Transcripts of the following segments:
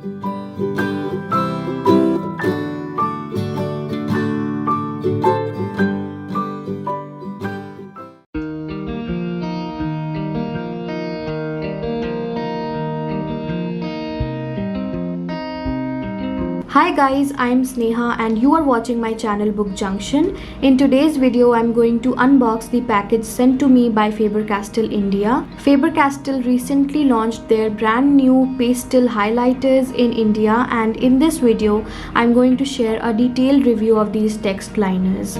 Hi guys, I am Sneha and you are watching my channel Book Junction. In today's video, I am going to unbox the package sent to me by Faber Castell India. Faber Castell recently launched their brand new pastel highlighters in India, and in this video, I am going to share a detailed review of these text liners.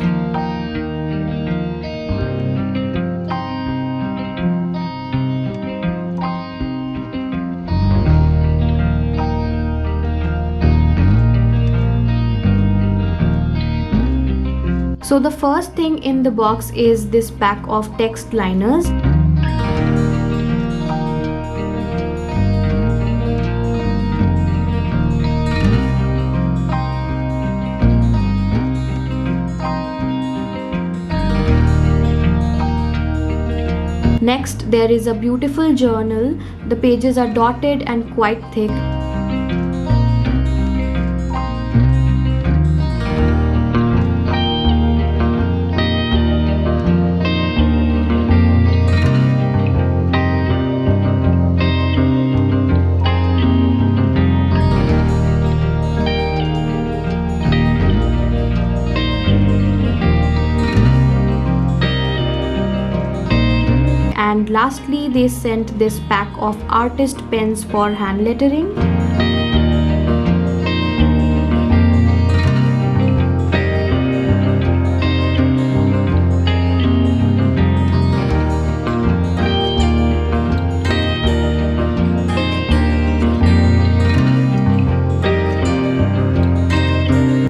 So the first thing in the box is this pack of text liners. Next, there is a beautiful journal. The pages are dotted and quite thick. And lastly, they sent this pack of artist pens for hand lettering.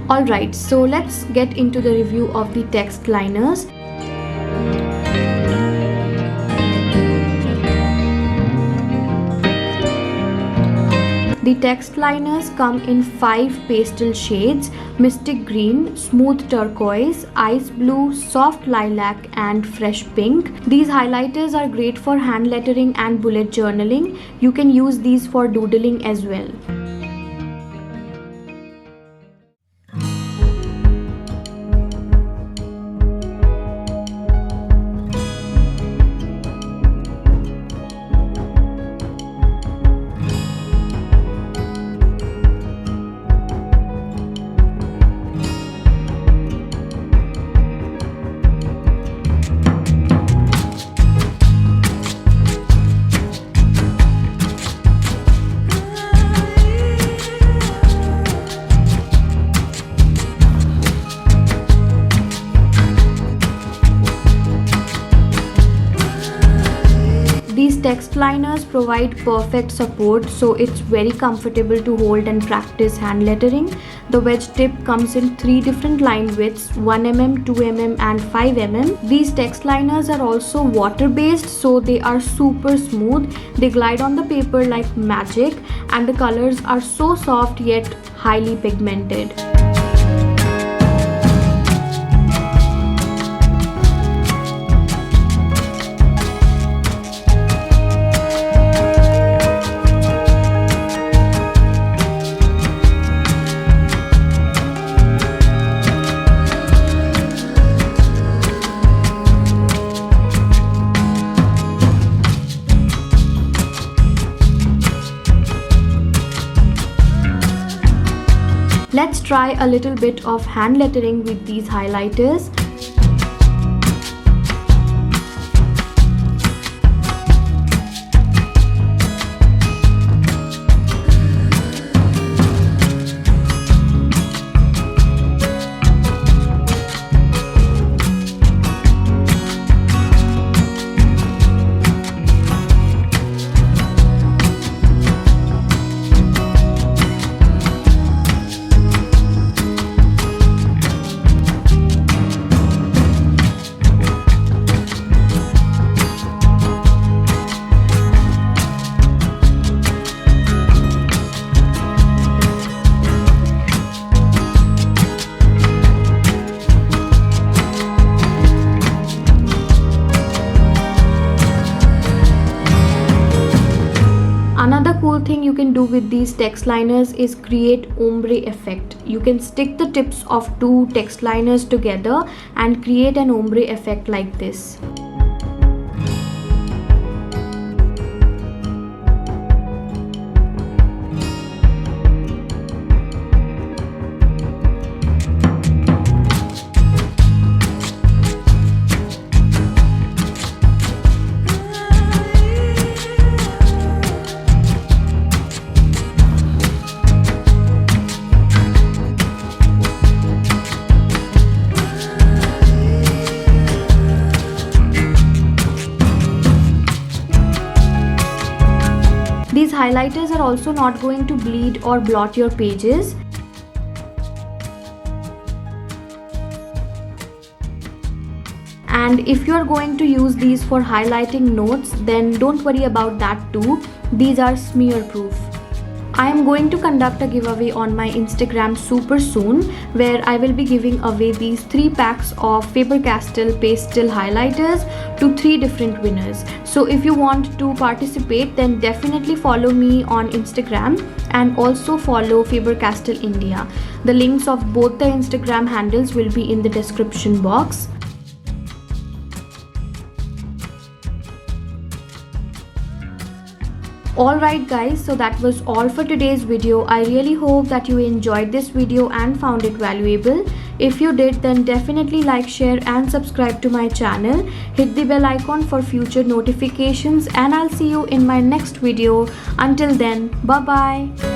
Alright, so let's get into the review of the text liners. The text liners come in 5 pastel shades: mystic green, smooth turquoise, ice blue, soft lilac and fresh pink. These highlighters are great for hand lettering and bullet journaling. You can use these for doodling as well. These text liners provide perfect support, so it's very comfortable to hold and practice hand lettering. The wedge tip comes in 3 different line widths: 1 mm, 2 mm and 5 mm. These text liners are also water based, so they are super smooth. They glide on the paper like magic, and the colors are so soft yet highly pigmented. Let's try a little bit of hand lettering with these highlighters. more thing you can do with these text liners is create ombre effect. You can stick the tips of two text liners together and create an ombre effect like this. These highlighters are also not going to bleed or blot your pages. And if you are going to use these for highlighting notes, then don't worry about that too. These are smear proof. I am going to conduct a giveaway on my Instagram super soon, where I will be giving away these 3 packs of Faber Castell pastel highlighters to 3 different winners. So if you want to participate, then definitely follow me on Instagram and also follow Faber Castell India. The links of both the Instagram handles will be in the description box. Alright guys, so that was all for today's video. I really hope that you enjoyed this video and found it valuable. If you did, then definitely like, share and subscribe to my channel. Hit the bell icon for future notifications and I'll see you in my next video. Until then, bye bye.